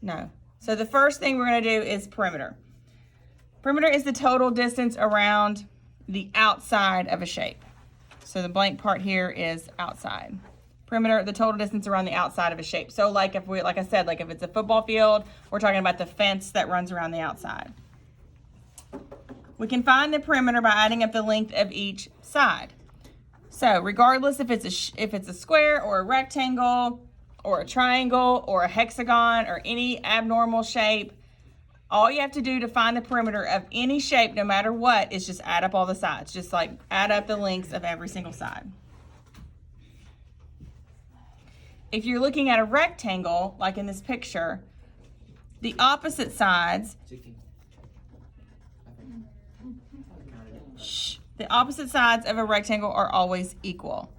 No. So the first thing we're going to do is perimeter. Perimeter is the total distance around the outside of a shape. So the blank part here is outside. Perimeter, the total distance around the outside of a shape. So like if we, like I said, like if it's a football field, we're talking about the fence that runs around the outside. We can find the perimeter by adding up the length of each side. So regardless if it's a square or a rectangle or a triangle or a hexagon or any abnormal shape, all you have to do to find the perimeter of any shape, no matter what, is just add up all the sides. Just like add up the lengths of every single side. If you're looking at a rectangle, like in this picture, the opposite sides, the opposite sides of a rectangle are always equal.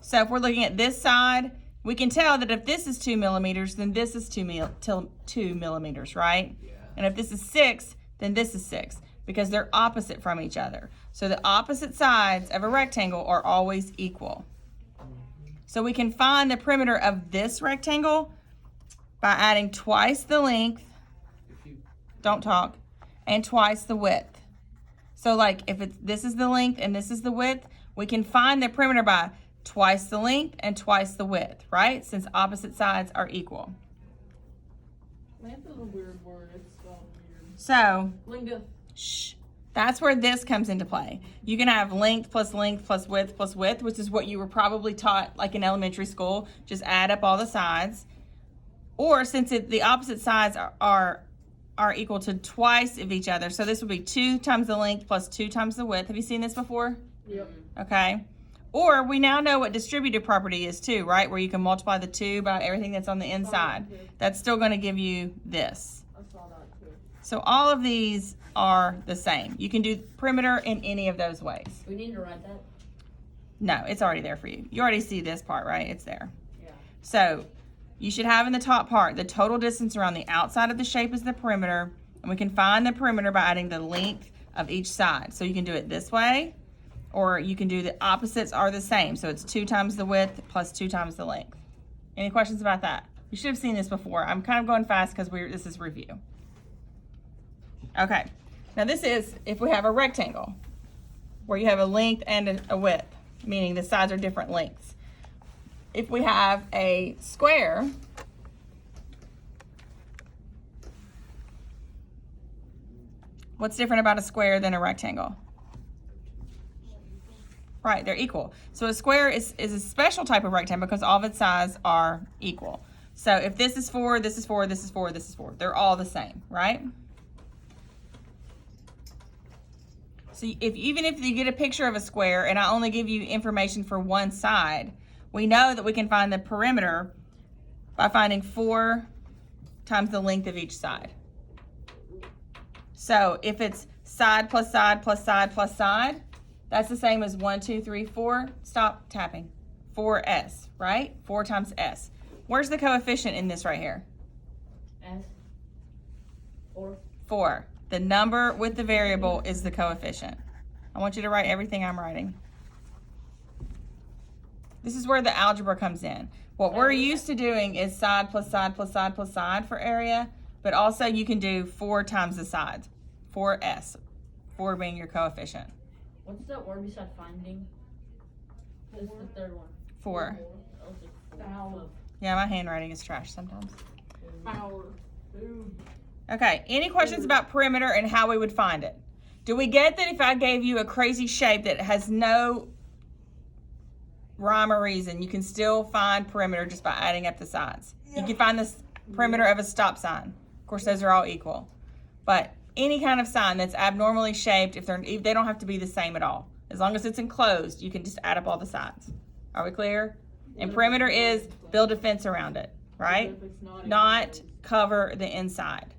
So if we're looking at this side, we can tell that if this is 2 millimeters, then this is 2 millimeters, right? Yeah. And if this is 6, then this is 6, because they're opposite from each other. So the opposite sides of a rectangle are always equal. So we can find the perimeter of this rectangle by adding twice the length, don't talk, and twice the width. So like if this is the length and this is the width, we can find the perimeter by twice the length and twice the width, right? Since opposite sides are equal. Length is a weird word. It's so weird. So, Length. That's where this comes into play. You can have length plus width, which is what you were probably taught like in elementary school. Just add up all the sides. Or since the opposite sides are equal to twice of each other, so this would be 2 times the length plus 2 times the width. Have you seen this before? Yep. Okay. Or we now know what distributive property is too, right? Where you can multiply the 2 by everything that's on the inside. That's still going to give you this. I saw that too. So all of these are the same. You can do perimeter in any of those ways. We need to write that? No, it's already there for you. You already see this part, right? It's there. Yeah. So you should have in the top part, the total distance around the outside of the shape is the perimeter. And we can find the perimeter by adding the length of each side. So you can do it this way, or you can do the opposites are the same. So it's 2 times the width plus 2 times the length. Any questions about that? You should have seen this before. I'm kind of going fast because this is review. Okay. Now this is if we have a rectangle where you have a length and a width, meaning the sides are different lengths. If we have a square, what's different about a square than a rectangle? Right, they're equal. So a square is a special type of rectangle because all of its sides are equal. So if this is 4, this is 4, this is 4, this is 4, they're all the same, right? So even if you get a picture of a square and I only give you information for one side, we know that we can find the perimeter by finding 4 times the length of each side. So if it's side plus side plus side plus side, that's the same as 1, 2, 3, 4. Stop tapping. 4s, right? 4 times s. Where's the coefficient in this right here? S. 4. 4. The number with the variable is the coefficient. I want you to write everything I'm writing. This is where the algebra comes in. What we're used to doing is side plus side plus side plus side for area, but also you can do 4 times the sides. 4s. 4 being your coefficient. What's the word beside finding? It's the third one. 4. Foul. Yeah, my handwriting is trash sometimes. Power. Okay, any questions about perimeter and how we would find it? Do we get that if I gave you a crazy shape that has no rhyme or reason, you can still find perimeter just by adding up the sides? Yeah. You can find the perimeter of a stop sign. Of course, those are all equal. But any kind of sign that's abnormally shaped, if they don't have to be the same at all. As long as it's enclosed, you can just add up all the sides. Are we clear? And perimeter is build a fence around it, right? Not cover the inside.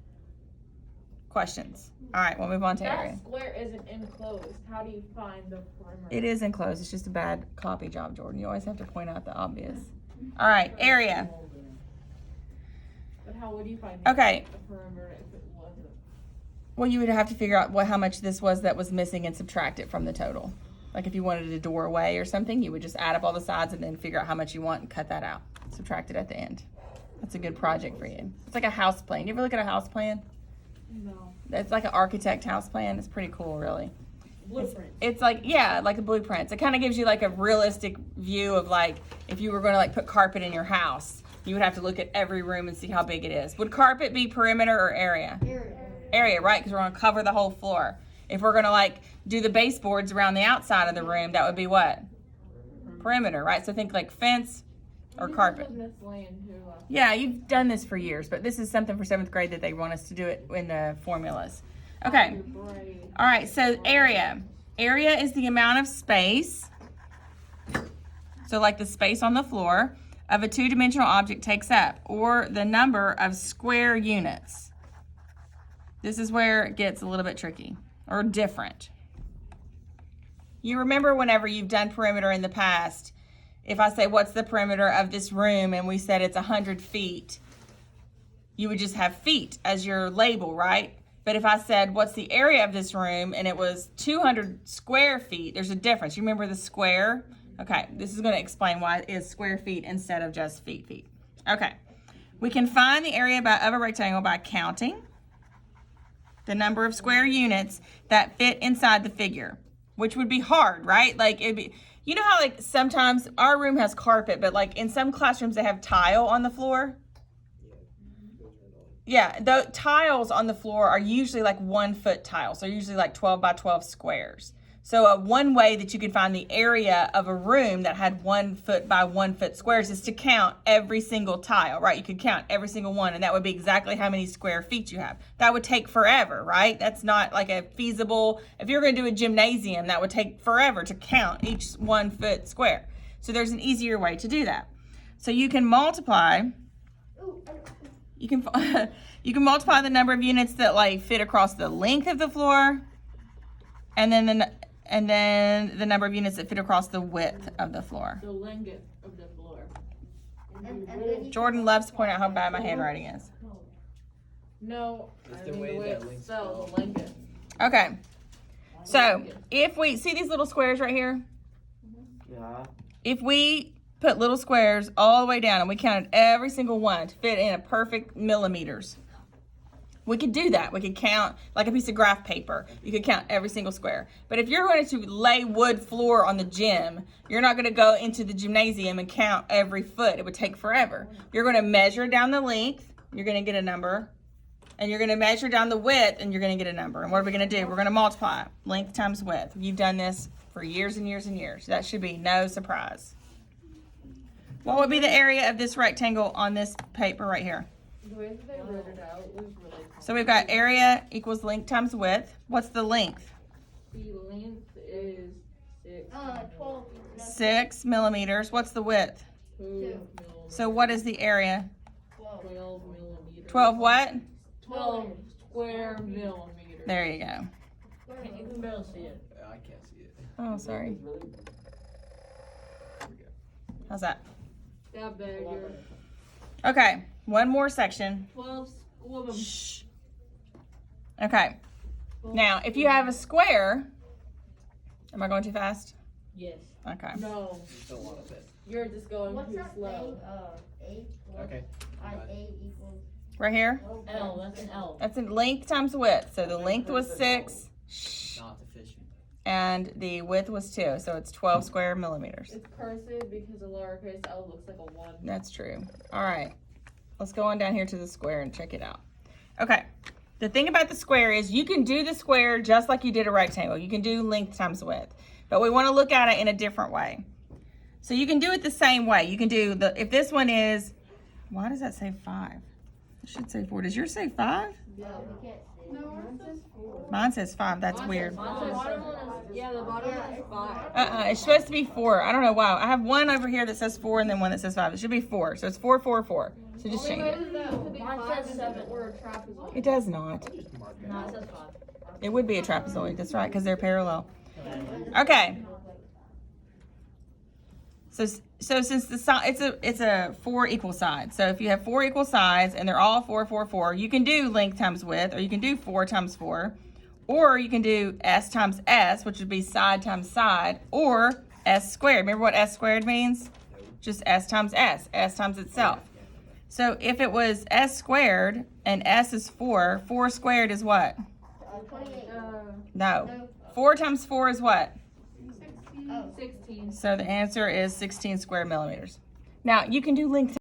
Questions? All right, we'll move on to area. That square isn't enclosed. How do you find the perimeter? It is enclosed. It's just a bad copy job, Jordan. You always have to point out the obvious. All right, area. But how would you find Okay. the perimeter if it wasn't? Well, you would have to figure out how much this was that was missing and subtract it from the total. Like if you wanted a door away or something, you would just add up all the sides and then figure out how much you want and cut that out. Subtract it at the end. That's a good project for you. It's like a house plan. You ever look at a house plan? No. It's like an architect house plan. It's pretty cool, really. Blueprint. It's like, yeah, like the blueprints. It kind of gives you like a realistic view of like if you were going to like put carpet in your house, you would have to look at every room and see how big it is. Would carpet be perimeter or area? Area, right? Because we're going to cover the whole floor. If we're going to like do the baseboards around the outside of the room, that would be what? Perimeter, right? So think like fence or carpet. Miss Lane, who, Yeah, you've done this for years, but this is something for 7th grade that they want us to do it in the formulas. Okay. your brain. All right, so area. Area is the amount of space, so like the space on the floor, of a two-dimensional object takes up, or the number of square units. This is where it gets a little bit tricky, or different. You remember whenever you've done perimeter in the past, if I say, what's the perimeter of this room, and we said it's 100 feet, you would just have feet as your label, right? But if I said, what's the area of this room, and it was 200 square feet, there's a difference. You remember the square? Okay, this is going to explain why it is square feet instead of just feet. Okay, we can find the area of a rectangle by counting the number of square units that fit inside the figure, which would be hard, right? Like, it'd be, you know how like sometimes our room has carpet, but like in some classrooms they have tile on the floor? Yeah, the tiles on the floor are usually like 1 foot tiles. They're usually like 12 by 12 squares. So one way that you can find the area of a room that had 1 foot by 1 foot squares is to count every single tile, right? You could count every single one, and that would be exactly how many square feet you have. That would take forever, right? That's not like a feasible, if you're gonna do a gymnasium, that would take forever to count each 1 foot square. So there's an easier way to do that. So you can multiply, you can multiply the number of units that like fit across the length of the floor, and then the number of units that fit across the width of the floor. The length of the floor. Jordan loves to point out how bad my handwriting is. No, It's I the mean way the way that it's links spelled, spelled. the length. Okay, so if we see these little squares right here, Yeah. if we put little squares all the way down and we counted every single one to fit in a perfect millimeters, we could do that. We could count like a piece of graph paper. You could count every single square. But if you're going to lay wood floor on the gym, you're not going to go into the gymnasium and count every foot. It would take forever. You're going to measure down the length. You're going to get a number. And you're going to measure down the width, and you're going to get a number. And what are we going to do? We're going to multiply it. Length times width. You've done this for years and years and years. That should be no surprise. What would be the area of this rectangle on this paper right here? The way that they wrote it out was really So we've got area equals length times width. What's the length? The length is 12. 6 millimeters. What's the width? 2 millimeters. So what is the area? 12 millimeters. 12 what? 12 square millimeters. There you go. You can barely see it. I can't see it. Oh, sorry. There we go. How's that? That bigger. Okay, one more section. 12 square. Shh. Okay. Now, if you have a square, am I going too fast? Yes. Okay. No, Just a lot of it. you're just going What's too that slow. thing? A? Okay. A equals. Right here? L, that's an L. That's in length times width. So the length was 6. Shh. Not efficient. And the width was 2. So it's 12 square millimeters. It's cursive because a lowercase L looks like a 1. That's true. All right. Let's go on down here to the square and check it out. Okay. The thing about the square is you can do the square just like you did a rectangle. You can do length times width. But we want to look at it in a different way. So you can do it the same way. You can do if this one is, why does that say 5? It should say 4. Does yours say 5? No, we can't see. No, ours says 4. Mine says 5. That's weird. The bottom one is, yeah, the bottom one is 5. It's supposed to be 4. I don't know why. I have one over here that says 4 and then one that says 5. It should be 4. So it's 4, 4, 4. So just change it. Mine says 7 or a trapezoid. It does not. Just mark it. No, it says 5. It would be a trapezoid. That's right, because they're parallel. Okay. So since the side it's a 4 equal sides. So if you have 4 equal sides and they're all 4, 4, 4, you can do length times width, or you can do 4 times 4, or you can do S times S, which would be side times side, or S squared. Remember what S squared means? Just S times S times itself. So if it was S squared and S is 4, 4 squared is what? 28. No. No. 4 times 4 is what? 16. Oh. 16. So the answer is 16 square millimeters. Now you can do length